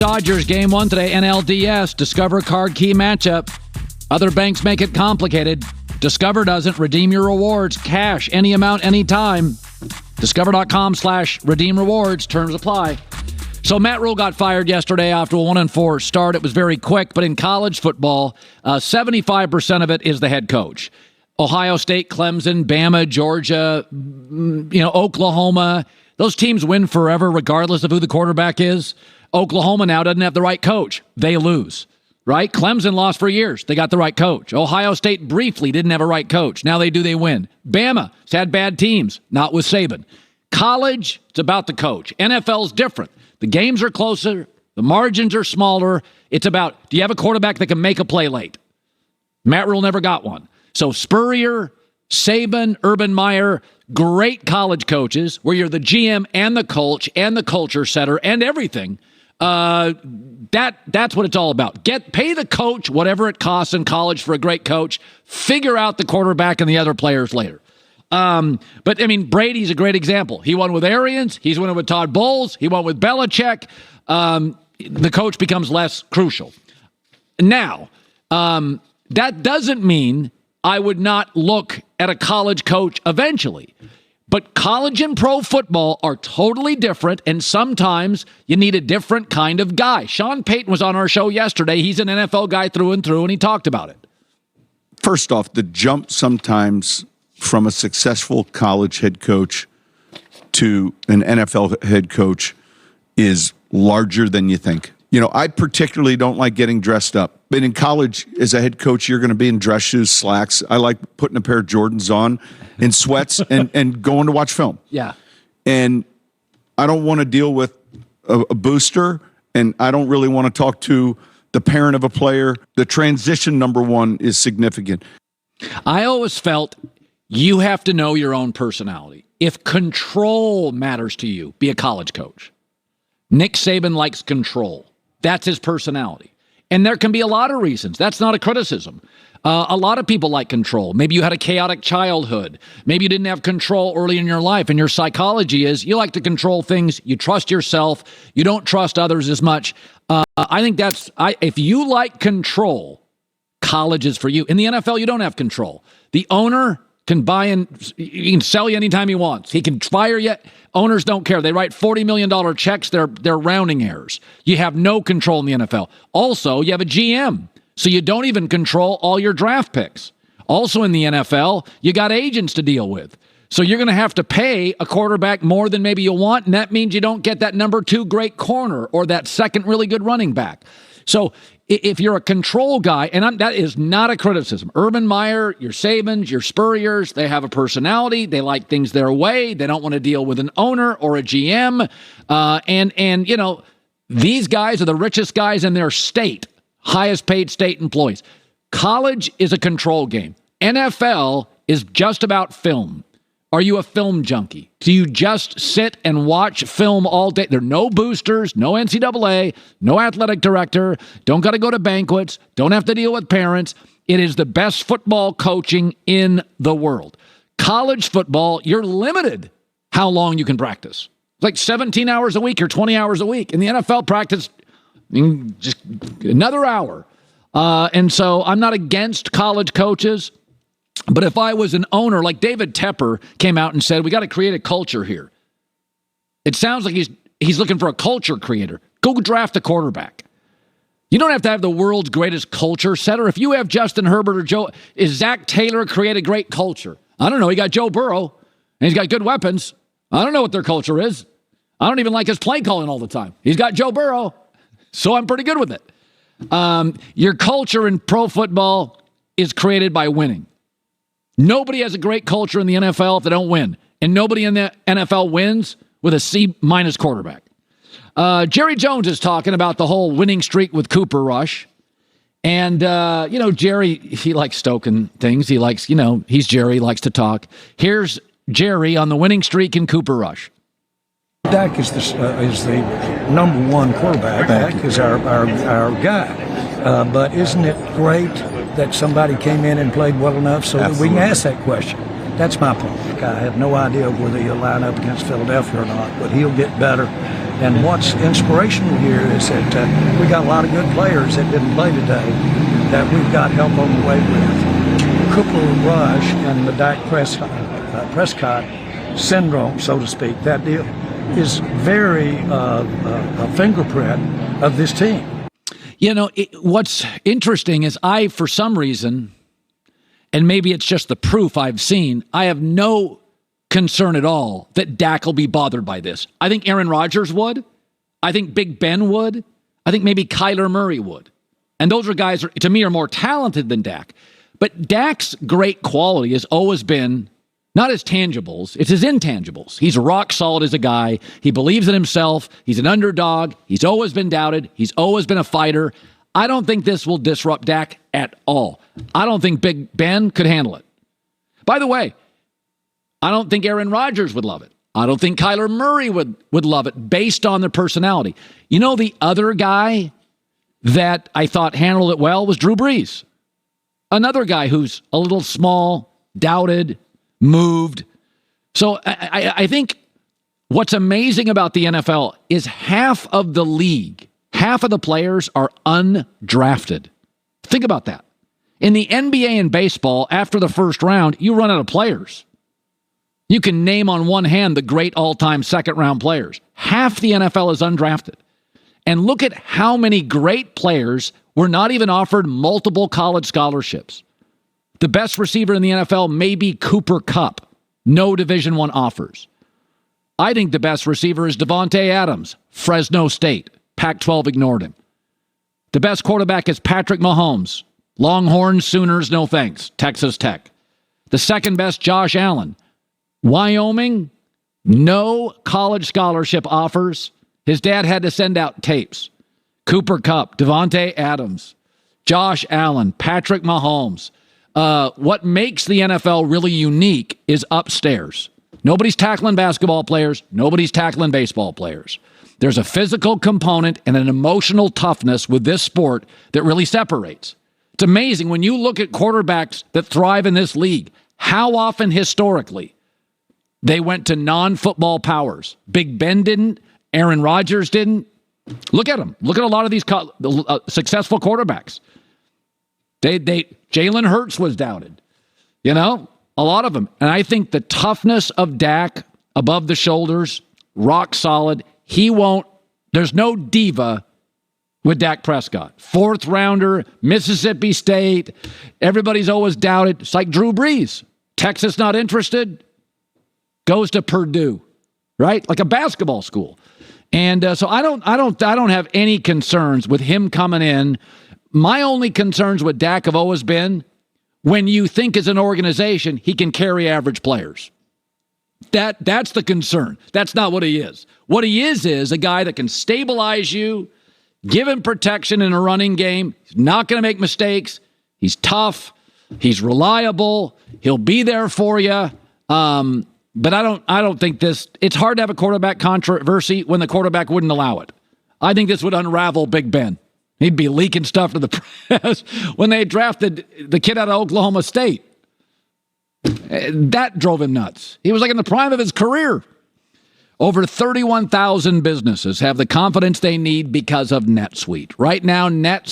Dodgers game 1 today, NLDS. Discover card key matchup. Other banks make it complicated. Discover doesn't. Redeem your rewards. Cash, any amount, anytime. Discover.com/redeem rewards. Terms apply. So Matt Rule got fired yesterday after a 1-4 start. It was very quick, but in college football, 75% of it is the head coach. Ohio State, Clemson, Bama, Georgia, Oklahoma. Those teams win forever regardless of who the quarterback is. Oklahoma now doesn't have the right coach. They lose, right? Clemson lost for years. They got the right coach. Ohio State briefly didn't have a right coach. Now they win. Bama has had bad teams, not with Saban. College, it's about the coach. NFL's different. The games are closer. The margins are smaller. It's about, do you have a quarterback that can make a play late? Matt Rule never got one. So Spurrier, Saban, Urban Meyer, great college coaches where you're the GM and the coach and the culture setter and everything. That's what it's all about. Pay the coach whatever it costs in college for a great coach. Figure out the quarterback and the other players later. But I mean, Brady's a great example. He won with Arians. He's won with Todd Bowles. He won with Belichick. The coach becomes less crucial. Now, that doesn't mean I would not look at a college coach eventually. But college and pro football are totally different, and sometimes you need a different kind of guy. Sean Payton was on our show yesterday. He's an NFL guy through and through, and he talked about it. First off, the jump sometimes from a successful college head coach to an NFL head coach is larger than you think. I particularly don't like getting dressed up. But in college, as a head coach, you're going to be in dress shoes, slacks. I like putting a pair of Jordans on in sweats and going to watch film. Yeah. And I don't want to deal with a booster, and I don't really want to talk to the parent of a player. The transition, number one, is significant. I always felt you have to know your own personality. If control matters to you, be a college coach. Nick Saban likes control. That's his personality. And there can be a lot of reasons. That's not a criticism. A lot of people like control. Maybe you had a chaotic childhood. Maybe you didn't have control early in your life, and your psychology is you like to control things. You trust yourself. You don't trust others as much. I think if you like control, college is for you. In the NFL, you don't have control. The owner can he can sell you anytime he wants. He can fire you. Owners don't care. They write $40 million checks. They're rounding errors. You have no control in the NFL. Also, you have a GM, so you don't even control all your draft picks. Also in the NFL, you got agents to deal with. So you're going to have to pay a quarterback more than maybe you want, and that means you don't get that number 2 great corner or that second really good running back. So if you're a control guy, and that is not a criticism. Urban Meyer, your Sabans, your Spurriers, they have a personality. They like things their way. They don't want to deal with an owner or a GM. And these guys are the richest guys in their state, highest paid state employees. College is a control game. NFL is just about film. Are you a film junkie? Do you just sit and watch film all day? There are no boosters, no NCAA, no athletic director, don't got to go to banquets, don't have to deal with parents. It is the best football coaching in the world. College football, you're limited how long you can practice. It's like 17 hours a week or 20 hours a week. In the NFL, practice just another hour. And so I'm not against college coaches. But if I was an owner, like David Tepper came out and said, we got to create a culture here. It sounds like he's looking for a culture creator. Go draft a quarterback. You don't have to have the world's greatest culture setter. If you have Justin Herbert or is Zach Taylor create a great culture? I don't know. He got Joe Burrow, and he's got good weapons. I don't know what their culture is. I don't even like his play calling all the time. He's got Joe Burrow, so I'm pretty good with it. Your culture in pro football is created by winning. Nobody has a great culture in the NFL if they don't win. And nobody in the NFL wins with a C- quarterback. Jerry Jones is talking about the whole winning streak with Cooper Rush. And, Jerry, he likes stoking things. He likes, he's Jerry, likes to talk. Here's Jerry on the winning streak in Cooper Rush. Dak is the number one quarterback. Dak is our guy. But isn't it great that somebody came in and played well enough so that we can ask that question? That's my point. I have no idea whether he'll line up against Philadelphia or not, but he'll get better. And what's inspirational here is that we got a lot of good players that didn't play today that we've got help on the way with. Cooper Rush and the Dak Prescott syndrome, so to speak, that deal is very a fingerprint of this team. You know, what's interesting is for some reason, and maybe it's just the proof I've seen, I have no concern at all that Dak will be bothered by this. I think Aaron Rodgers would. I think Big Ben would. I think maybe Kyler Murray would. And those are guys, to me, are more talented than Dak. But Dak's great quality has always been not his tangibles, it's his intangibles. He's rock solid as a guy. He believes in himself. He's an underdog. He's always been doubted. He's always been a fighter. I don't think this will disrupt Dak at all. I don't think Big Ben could handle it. By the way, I don't think Aaron Rodgers would love it. I don't think Kyler Murray would love it based on their personality. You know, the other guy that I thought handled it well was Drew Brees. Another guy who's a little small, doubted, moved. So I think what's amazing about the NFL is half of the league, half of the players are undrafted. Think about that. In the NBA and baseball, after the first round, you run out of players. You can name on one hand the great all-time second-round players. Half the NFL is undrafted. And look at how many great players were not even offered multiple college scholarships. The best receiver in the NFL may be Cooper Kupp. No Division I offers. I think the best receiver is Davante Adams, Fresno State. Pac-12 ignored him. The best quarterback is Patrick Mahomes. Longhorns, Sooners, no thanks. Texas Tech. The second best, Josh Allen. Wyoming, no college scholarship offers. His dad had to send out tapes. Cooper Kupp, Davante Adams, Josh Allen, Patrick Mahomes. What makes the NFL really unique is upstairs. Nobody's tackling basketball players. Nobody's tackling baseball players. There's a physical component and an emotional toughness with this sport that really separates. It's amazing when you look at quarterbacks that thrive in this league, how often historically they went to non-football powers. Big Ben didn't. Aaron Rodgers didn't. Look at them. Look at a lot of these successful quarterbacks. Jalen Hurts was doubted. You know, a lot of them. And I think the toughness of Dak, above the shoulders, rock solid. There's no diva with Dak Prescott. Fourth rounder, Mississippi State. Everybody's always doubted. It's like Drew Brees. Texas not interested. Goes to Purdue, right? Like a basketball school. And so I don't have any concerns with him coming in. My only concerns with Dak have always been when you think as an organization he can carry average players. That's the concern. That's not what he is. What he is a guy that can stabilize you, give him protection in a running game. He's not going to make mistakes. He's tough. He's reliable. He'll be there for you. But I don't think this. It's hard to have a quarterback controversy when the quarterback wouldn't allow it. I think this would unravel Big Ben. He'd be leaking stuff to the press when they drafted the kid out of Oklahoma State. That drove him nuts. He was like in the prime of his career. Over 31,000 businesses have the confidence they need because of NetSuite. Right now, NetSuite